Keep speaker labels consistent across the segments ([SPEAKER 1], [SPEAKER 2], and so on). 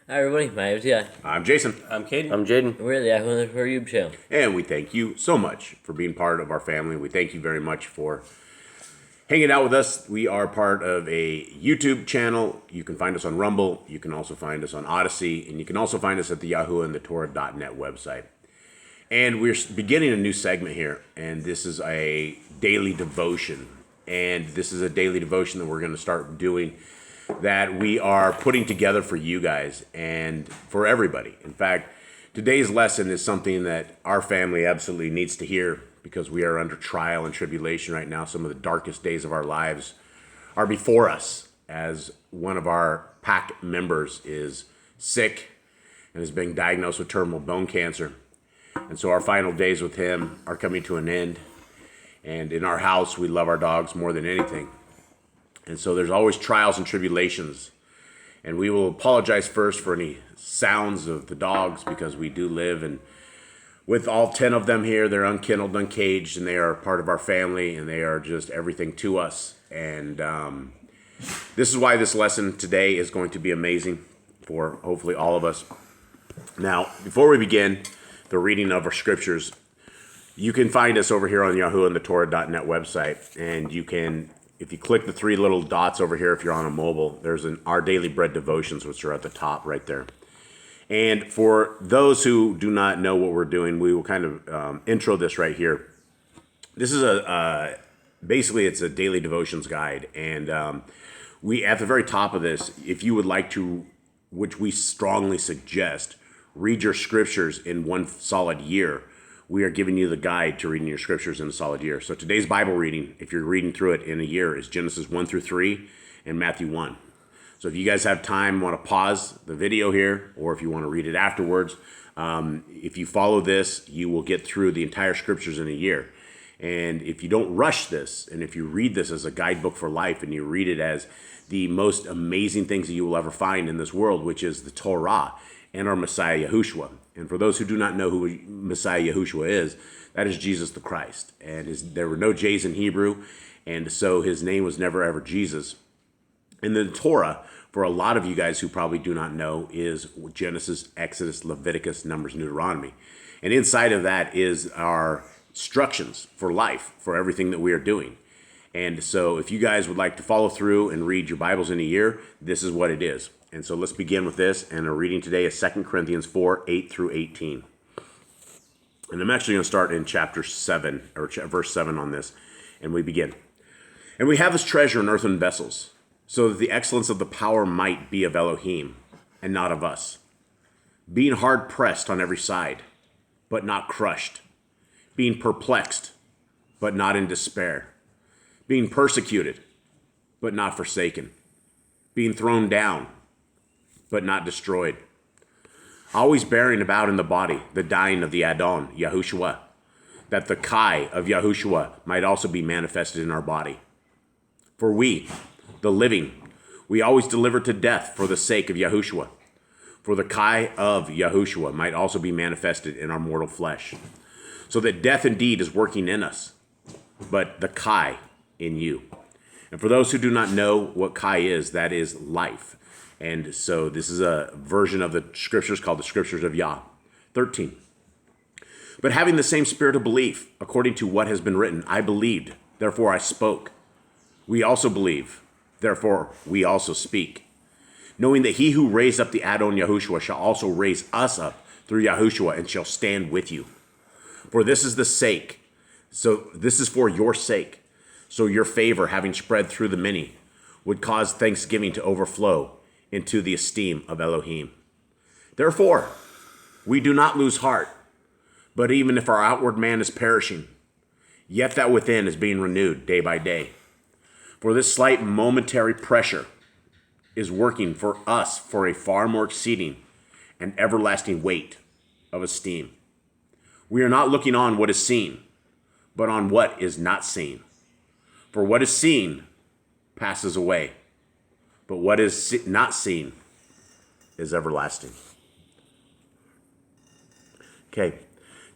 [SPEAKER 1] Hi everybody, my name is Yah.
[SPEAKER 2] I'm Jason.
[SPEAKER 3] I'm Caden.
[SPEAKER 4] I'm Jaden.
[SPEAKER 1] We're the 𝐤𝐄𝐄𝐄 channel.
[SPEAKER 2] And we thank you so much for being part of our family. We thank you very much for hanging out with us. We are part of a YouTube channel. You can find us on Rumble. You can also find us on Odyssey. And you can also find us at the 𝐤𝐄𝐄𝐄.net website. And we're beginning a new segment here. And this is a daily devotion. And this is a daily devotion that we're going to start doing, that we are putting together for you guys and for everybody. In fact, today's lesson is something that our family absolutely needs to hear, because we are under trial and tribulation right now. Some of the darkest days of our lives are before us, as one of our pack members is sick and is being diagnosed with terminal bone cancer. And so our final days with him are coming to an end. And in our house, we love our dogs more than anything. And so there's always trials and tribulations. And we will apologize first for any sounds of the dogs, because we do live, and with all 10 of them here, they're unkennelled, uncaged, and they are part of our family, and they are just everything to us. And this is why this lesson today is going to be amazing for hopefully all of us. Now, before we begin the reading of our scriptures, you can find us over here on Yahoo and the Torah.net website, and you can, if you click the three little dots over here, if you're on a mobile, there's Our Daily Bread Devotions, which are at the top right there. And for those who do not know what we're doing, we will kind of intro this right here. This is basically it's a daily devotions guide. And we, at the very top of this, if you would like to, which we strongly suggest, read your scriptures in one solid year, we are giving you the guide to reading your scriptures in a solid year. So today's Bible reading, if you're reading through it in a year, is Genesis 1 through 3 and Matthew 1. So if you guys have time, want to pause the video here, or if you want to read it afterwards, if you follow this, you will get through the entire scriptures in a year. And if you don't rush this, and if you read this as a guidebook for life, and you read it as the most amazing things that you will ever find in this world, which is the Torah and our Messiah Yahushua. And for those who do not know who Messiah Yahushua is, that is Jesus the Christ. And there were no J's in Hebrew, and so his name was never ever Jesus. And the Torah, for a lot of you guys who probably do not know, is Genesis, Exodus, Leviticus, Numbers, and Deuteronomy. And inside of that is our instructions for life, for everything that we are doing. And so if you guys would like to follow through and read your Bibles in a year, this is what it is. And so let's begin with this. And our reading today is 2 Corinthians 4, 8 through 18. And I'm actually going to start in chapter 7, or verse 7 on this. And we begin. And we have this treasure in earthen vessels, so that the excellence of the power might be of Elohim, and not of us. Being hard pressed on every side, but not crushed. Being perplexed, but not in despair. Being persecuted, but not forsaken. Being thrown down, but not destroyed. Always bearing about in the body the dying of the Adon, Yahushua, that the Kai of Yahushua might also be manifested in our body. For we, the living, we always deliver to death for the sake of Yahushua, for the Kai of Yahushua might also be manifested in our mortal flesh. So that death indeed is working in us, but the Kai in you. And for those who do not know what Kai is, that is life. And so this is a version of the scriptures called the Scriptures of Yah. 13. But having the same spirit of belief, according to what has been written, I believed, therefore I spoke. We also believe, therefore we also speak. Knowing that he who raised up the Adon Yahushua shall also raise us up through Yahushua and shall stand with you. For this is the sake, so this is for your sake. So your favor, having spread through the many, would cause thanksgiving to overflow into the esteem of Elohim. Therefore, we do not lose heart, but even if our outward man is perishing, yet that within is being renewed day by day. For this slight momentary pressure is working for us for a far more exceeding and everlasting weight of esteem. We are not looking on what is seen, but on what is not seen. For what is seen passes away, but what is not seen is everlasting. Okay,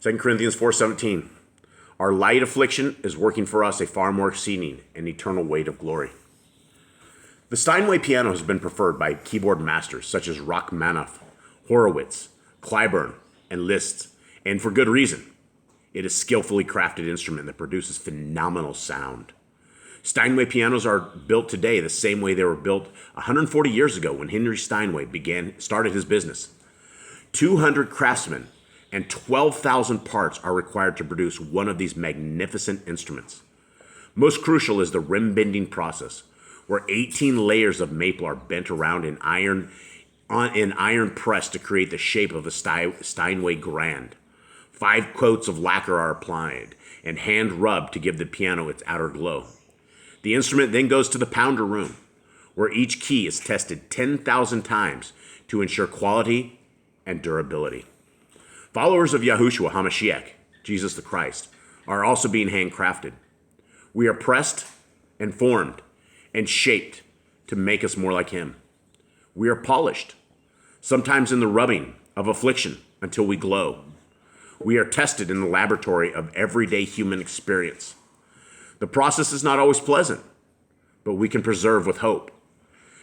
[SPEAKER 2] 2 Corinthians 4:17. Our light affliction is working for us a far more exceeding and eternal weight of glory. The Steinway piano has been preferred by keyboard masters such as 𝐤𝐄𝐄, Horowitz, Clyburn, and Liszt, and for good reason. It is a skillfully crafted instrument that produces phenomenal sound. Steinway pianos are built today the same way they were built 140 years ago when Henry Steinway started his business. 200 craftsmen and 12,000 parts are required to produce one of these magnificent instruments. Most crucial is the rim bending process, where 18 layers of maple are bent around in iron press to create the shape of a Steinway grand. 5 coats of lacquer are applied and hand rubbed to give the piano its outer glow. The instrument then goes to the pounder room, where each key is tested 10,000 times to ensure quality and durability. Followers of Yahushua HaMashiach, Jesus the Christ, are also being handcrafted. We are pressed and formed and shaped to make us more like him. We are polished, sometimes in the rubbing of affliction until we glow. We are tested in the laboratory of everyday human experience. The process is not always pleasant, but we can persevere with hope,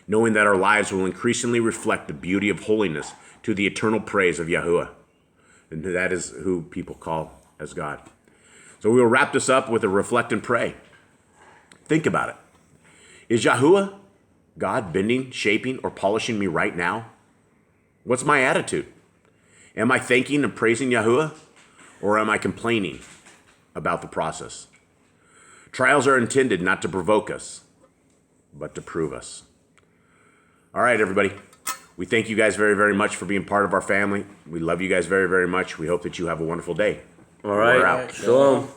[SPEAKER 2] knowing that our lives will increasingly reflect the beauty of holiness to the eternal praise of Yahuwah. And that is who people call as God. So we will wrap this up with a reflect and pray. Think about it. Is Yahuwah, God, bending, shaping, or polishing me right now? What's my attitude? Am I thanking and praising Yahuwah, or am I complaining about the process? Trials are intended not to provoke us, but to prove us. All right, everybody. We thank you guys very, very much for being part of our family. We love you guys very, very much. We hope that you have a wonderful day.
[SPEAKER 1] All right.
[SPEAKER 2] We're out.
[SPEAKER 1] Shalom.